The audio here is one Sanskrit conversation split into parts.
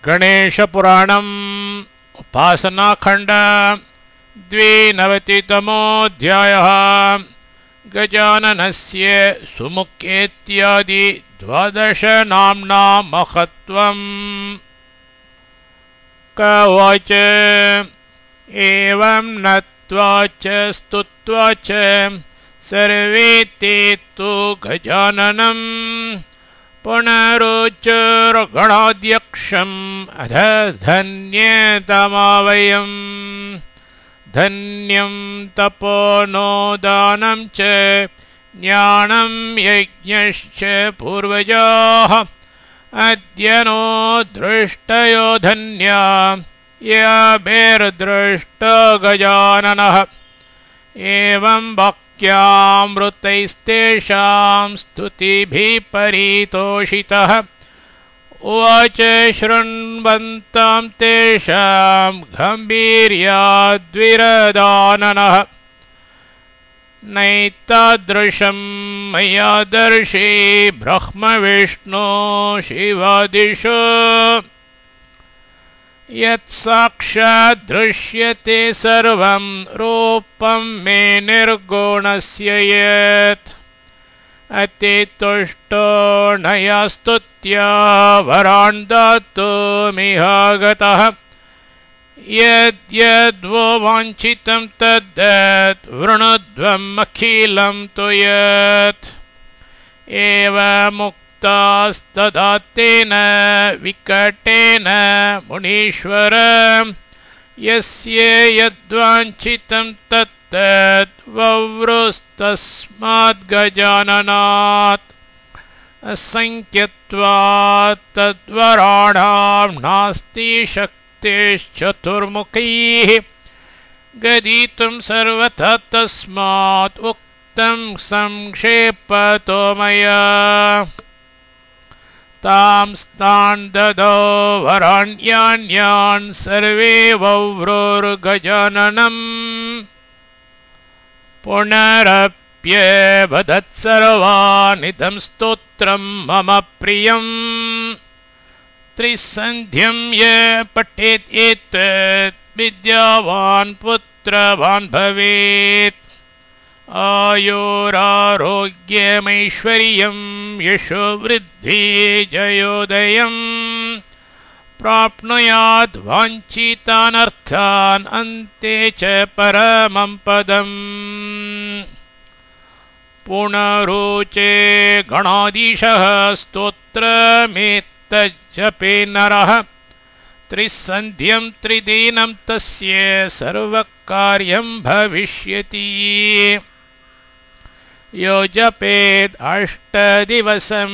गणेशपुराणम् उपासनाखण्ड 92तमोऽध्यायः। गजाननस्य सुमुखेत्यादि 12 नाम्ना महत्त्वम्। क उवाच एवं नत्वा च स्तुत्वा च सर्वे ते तु गजाननम् पुनरुच्चैर्गणाध्यक्षम् अथ धन्यतमावयम्। धन्यं तपो नो दानं च ज्ञानं यज्ञश्च पूर्वजाः अद्य नो दृष्टयो धन्या यभिर्दृष्टो गजाननः। एवं वाक्यामृतैस्तेषां स्तुतिभिः परितोषितः उवाच शृण्वन्तां तेषां गम्भीर्याद्विरदाननः। नैतादृशं मया दर्शे ब्रह्मविष्णो शिवादिषु यत्साक्षाद्दृश्यते सर्वं रूपं मे निर्गुणस्य यत्। अतितुष्टो नया स्तुत्या वरान् दातुमिहागतः। यद्यद्वो वाञ्छितं तद्दत् वृणुध्वम् अखिलं तु यत्। एवमुक्तास्तदा तेन विकटेन मुनीश्वर यस्य यद्वाञ्छितं तत्तद् वव्रुस्तस्माद् गजाननात्। असंख्यत्वात् तद्वराणां नास्ति शक्तिश्चतुर्मुखैः गदितुं सर्वथा तस्मात् उक्तं संक्षेपतो मया। तांस्तान् ददौ वराण्यान्यान् सर्वे वव्रुर्गजाननम्। पुनरप्यवदत्सर्वानिदं स्तोत्रं मम प्रियम्। त्रिसन्ध्यं य पठेत् एतत् विद्यावान् पुत्रवान् भवेत्। आयुरारोग्यमैश्वर्यं यशो वृद्धि जयोदयम् प्राप्नुयात् वाञ्छितान् अर्थान् अन्ते च परमं पदम्। पुनरुचे गणाधीशः स्तोत्रमेतज्जपे नरः। त्रिसन्ध्यं त्रिदिनं तस्य सर्वकार्यं भविष्यति। यो जपेत् 8 दिवसं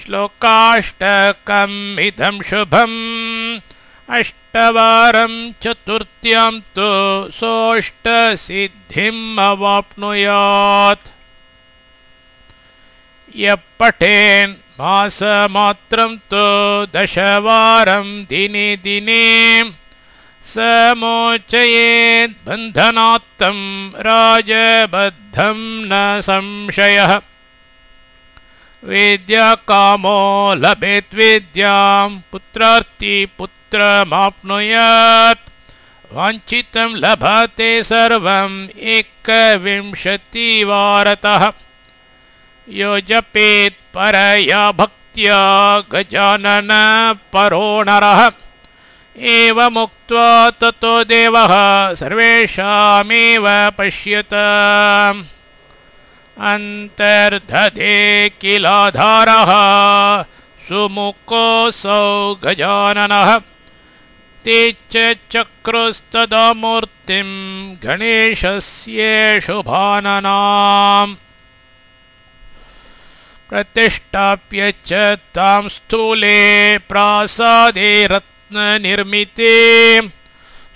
श्लोकाष्टकम् इदं शुभम्। 8 वारं चतुर्थ्यां तु सोऽष्टसिद्धिम् अवाप्नुयात्। यः पठेन् मासमात्रं तु 10 वारं दिने दिने समोचयेत् बन्धनात्तं राजबद्धं न संशयः। विद्याकामो लभेत् विद्यां पुत्रार्थी पुत्रमाप्नुयात्। वाञ्छितं लभते सर्वं 21 वारतः। यो जपेत् परया भक्त्या गजानन परो नरः। एवमुक्त्वा ततो देवः सर्वेषामेव पश्यत। अन्तर्दधे किलाधारः सुमुखोऽसौ गजाननः। ते च चक्रुस्तदा मूर्तिं गणेशस्य शुभाननाम्। प्रतिष्ठाप्य च तां स्थूले प्रासादे रत्ननिर्मिते।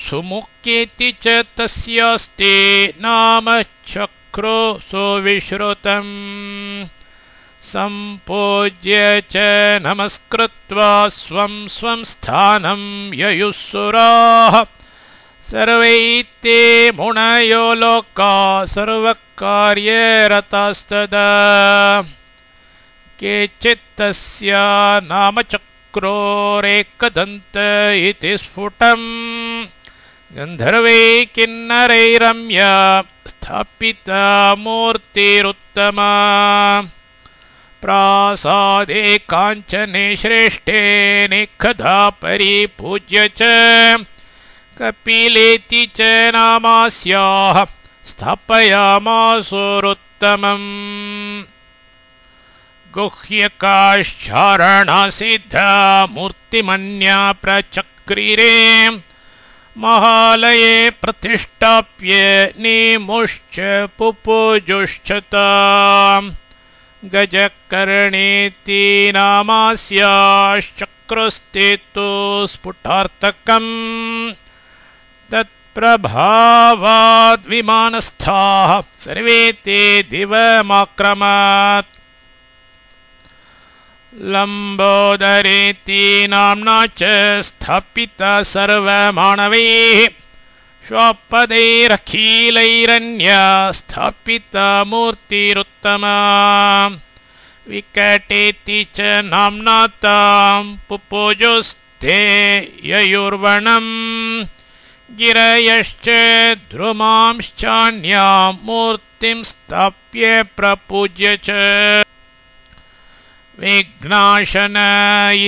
सुमुखेति च तस्यास्ति नाम चक्रो सुविश्रुतम्। सम्पूज्य च नमस्कृत्वा स्वं स्वं स्थानं ययुः सर्वे ते मुनयो लोका सर्वकार्यरतास्तदा। केचित् तस्य नाम शक्रोरेकदन्त इति स्फुटम् गन्धर्वै किन्नरैरम्य स्थापिता मूर्तिरुत्तमा प्रासादे काञ्चने श्रेष्ठे निखधा परिपूज्य च कपिलेति च नामास्याः स्थापयामासुरुत्तमम् गुह्यकाश्चारणसिद्धा मूर्तिमन्या प्रचक्रिरे महालये प्रतिष्ठाप्य निमुश्च पुपूजुश्च ताम् गजकर्णेति नामास्याश्चक्रुस्ते तु स्फुटार्तकम् तत्प्रभावाद्विमानस्थाः सर्वे ते दिवमाक्रमत् लम्बोदरेति नाम्ना च स्थापिता सर्वमानवैः श्वापदैरखिलैरन्या स्थापिता मूर्तिरुत्तमा विकटेति च नाम्ना तां पुपूजुस्ते ययुर्वणम् गिरयश्च द्रुमांश्चान्यां मूर्तिं स्थाप्य प्रपूज्य च विघ्नाशन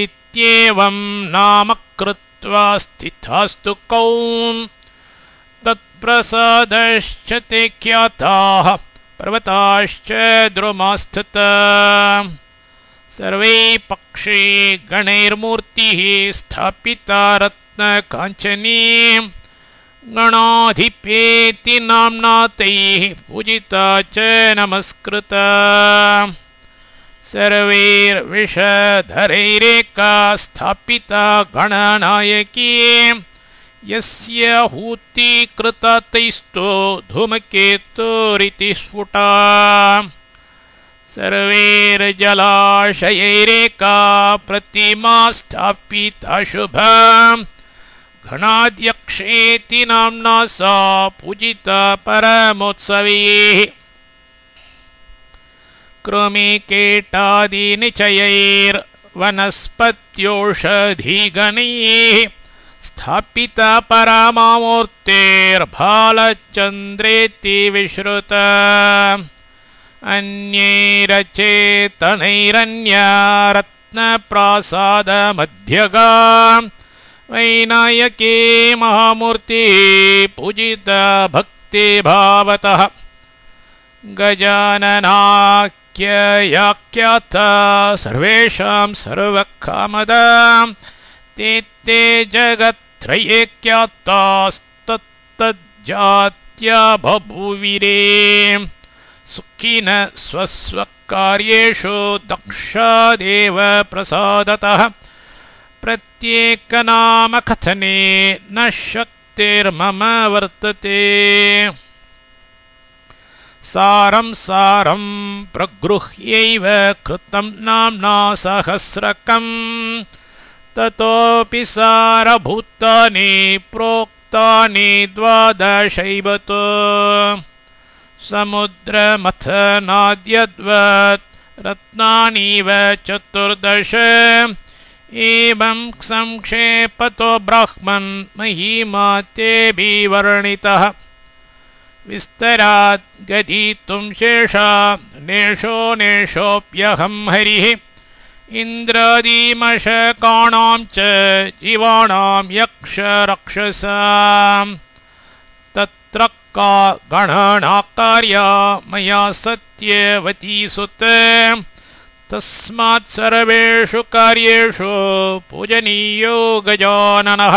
इत्येवं नाम कृत्वा स्थितास्तु कौन् तत्प्रसादश्च ते ख्याताः पर्वताश्च द्रुमास्तथा सर्वै पक्षै गणैर्मूर्तिः स्थापिता रत्नकाञ्चनी गणाधिपेति नाम्ना तैः पूजिता च नमस्कृता सर्वैर्विषधरैरेका स्थापिता गणनायकी यस्य हूतीकृता तैस्तो धूमकेतुरिति स्फुटा सर्वैर्जलाशयैरेका प्रतिमा स्थापिता शुभा घनाध्यक्षेति नाम्ना सा पूजिता परमोत्सवैः कृमिकीटादिनिचयैर्वनस्पत्योषधिगणैः स्थापिता परामामूर्तेर्भालचन्द्रेति विश्रुता अन्यैरचेतनैरन्या रत्नप्रासादमध्यगा वैनायकी महामूर्तिः पूजिता भक्तिभावतः गजाननाख्ययाख्याता सर्वेषां सर्वकामदा ते ते जगत्त्रये ख्यातास्तत्तज्जात्या बभूविरे सुखिन स्वस्वकार्येषु दक्षादेव प्रसादतः प्रत्येकनामकथने न शक्तिर्मम वर्तते सारं सारं प्रगृह्यैव कृतं नाम्ना सहस्रकम् ततोऽपि सारभूतानि प्रोक्तानि द्वादशैव तु समुद्रमथनाद्यद्वत् रत्नानीव चतुर्दश एवं संक्षेपतो ब्राह्मन् महिमा तेभिवर्णितः विस्तरात् गदितुं शेषा नेषोऽप्यहं हरिः इन्द्रादिमशकाणां च जीवाणां यक्षरक्षसां तत्र का गणना कार्या मया सत्यवती सुत तस्मात् सर्वेषु कार्येषु पूजनीयो गजाननः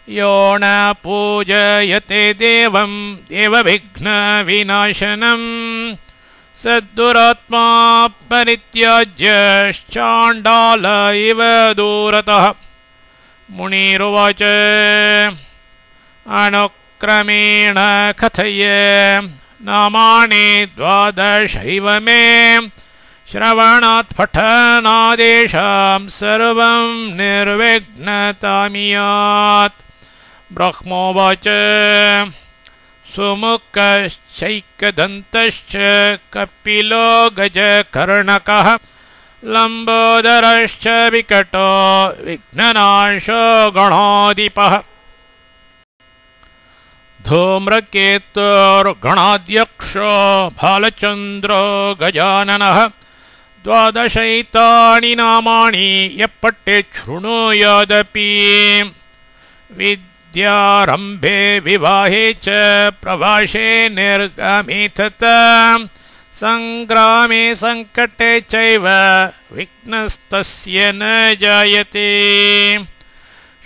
यो न पूजयते देवं देवविघ्नविनाशनम् सद्दुरात्मा परित्याज्यश्चाण्डाल इव दूरतः मुनिरुवाच अनुक्रमेण कथय नामानि द्वादशैव मे श्रवणात् पठनादेशां सर्वं निर्विघ्नतामियात् ब्रह्मोवाच सुमुखश्चैकदन्तश्च कपिलो गजकर्णकः लम्बोदरश्च विकटो विघ्ननाशो गणाधिपः धूम्रकेतुर्गणाध्यक्षो भालचन्द्रो गजाननः द्वादशैतानि नामानि यः पठेत् शृणुयादपि विद्यारम्भे विवाहे च प्रवासे निर्गमे तथा सङ्ग्रामे सङ्कटे चैव विघ्नस्तस्य न जायते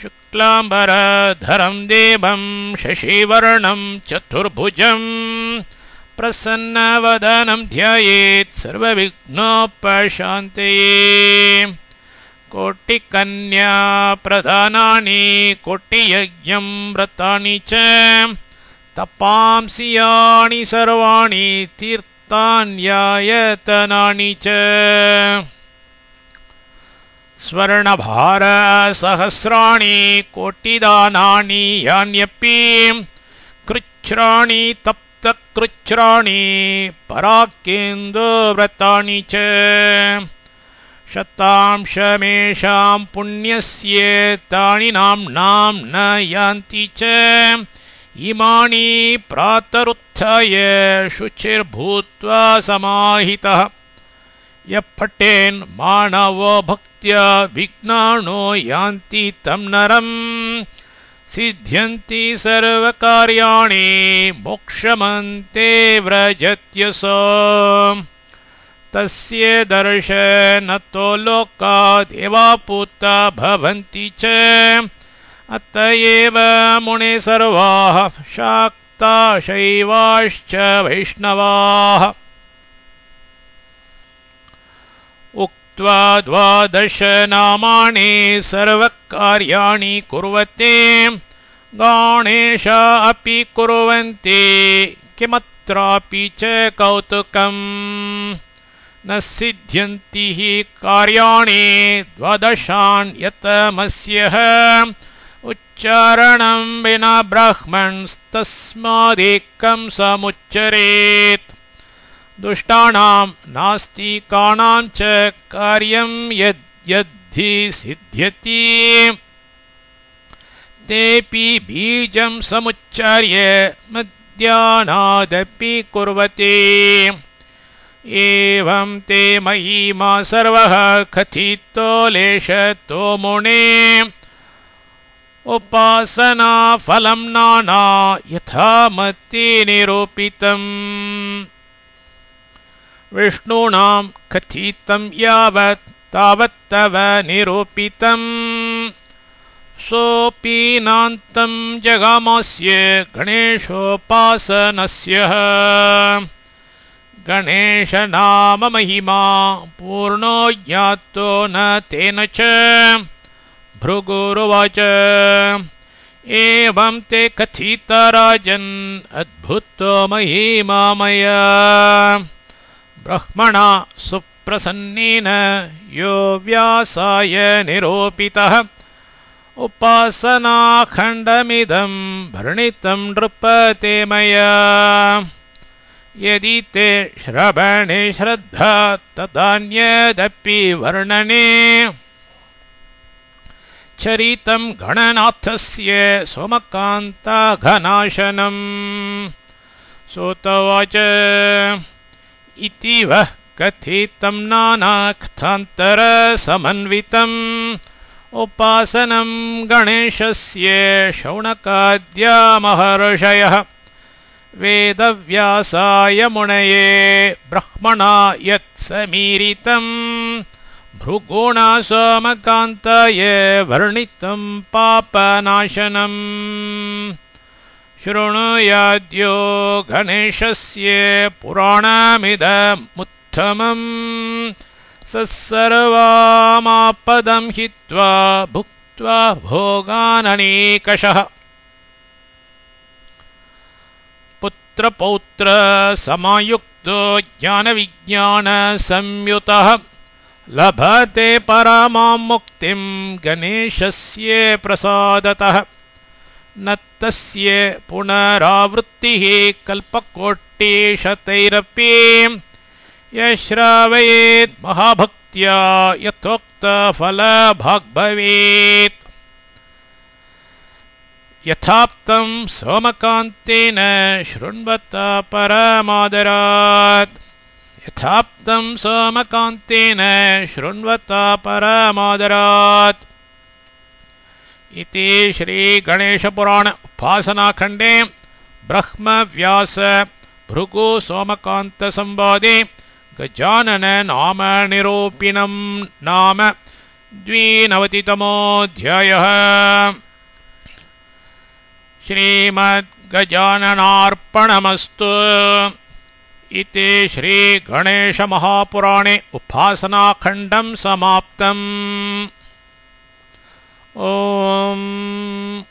शुक्लाम्बरधरं देवं शशिवर्णं चतुर्भुजं प्रसन्नवदनं ध्यायेत् सर्वविघ्नोपशान्तये कोटिकन्या प्रदानानि कोटियज्ञं व्रतानि च तपांसि यानि सर्वाणि तीर्थान्यायतनानि च स्वर्णभारसहस्राणि कोटिदानानि यान्यपि कृच्छ्राणि तप्तकृच्छ्राणि पराकेन्दुव्रतानि च शतांशमेषां पुण्यस्य तानि नाम्नां न यान्ति च इमानि प्रातरुत्थाय शुचिर्भूत्वा समाहितः यः पठेन् मानवो भक्त्या विघ्नानो यान्ति तं नरं सिद्ध्यन्ति सर्वकार्याणि मोक्षमन्ते व्रजत्यसो तस्य दर्शनतो लोका देवापूता भवन्ति च अत एव मुने सर्वाः शाक्ता शैवाश्च वैष्णवाः उक्त्वा द्वादश नामानि सर्वकार्याणि कुर्वते गणेश अपि कुर्वन्ति किमत्रापि च कौतुकम् न सिद्ध्यन्ति हि कार्याणि द्वादशान्यतमस्यः उच्चारणं विना ब्राह्मणस्तस्मादेकं समुच्चरेत् दुष्टानां नास्तिकानां च कार्यं यद्यद्धि सिद्ध्यति तेऽपि बीजं समुच्चार्य मध्याह्नादपि कुर्वते एवं ते महिमा सर्वः कथितो लेशतो मुने उपासना फलं नाना यथामति निरूपितम् विष्णूनां कथितं यावत् तावत् तव निरूपितम् सोऽपि नान्तं जगामस्य गणेशोपासनस्य गणेश नाम महिमा पूर्णो ज्ञातो न तेन च भृगुरुवाच एवं ते कथिता राजन् अद्भुतो महिमा मया ब्रह्मणा सुप्रसन्नेन यो व्यासाय निरूपितः उपासनाखण्डमिदं वर्णितं नृपते मया यदि ते श्रवणे श्रद्धा तदान्यदपि वर्णने चरितं गणनाथस्य सोमकान्ताघनाशनम् सोतवाच इति वः कथितं नानाकथान्तरसमन्वितम् उपासनं गणेशस्य शौनकाद्या महर्षयः वेदव्यासाय मुनये ब्रह्मणा यत्समीरितम् भृगुणा सोमकान्ताय वर्णितं पापनाशनम् शृणुयाद्यो गणेशस्य पुराणमिदमुत्तमम् सर्वामापदं हित्वा भुक्त्वा भोगाननेकशः पुत्रपौत्र समायुक्तो ज्ञानविज्ञानसंयुतः लभते परमां मुक्तिं गणेशस्य प्रसादतः न तस्य पुनरावृत्तिः कल्पकोटिशतैरपि यः श्रावयेत् महाभक्त्या नित्य यथोक्तफलभाग् भवेत्। यथाप्तं सोमकान्तेन शृण्वत परमादरात्। यथाप्तं सोमकान्तेन शृण्वत परमादरात्। इति श्रीगणेशपुराण उपासनाखण्डे ब्रह्मव्यास भृगु सोमकान्त संवादे गजानन नाम निरूपिणं नाम 92तमोऽध्यायः। श्रीमद्गजाननार्पणमस्तु। इति श्रीगणेशमहापुराणे उपासनाखण्डं समाप्तम्। ॐ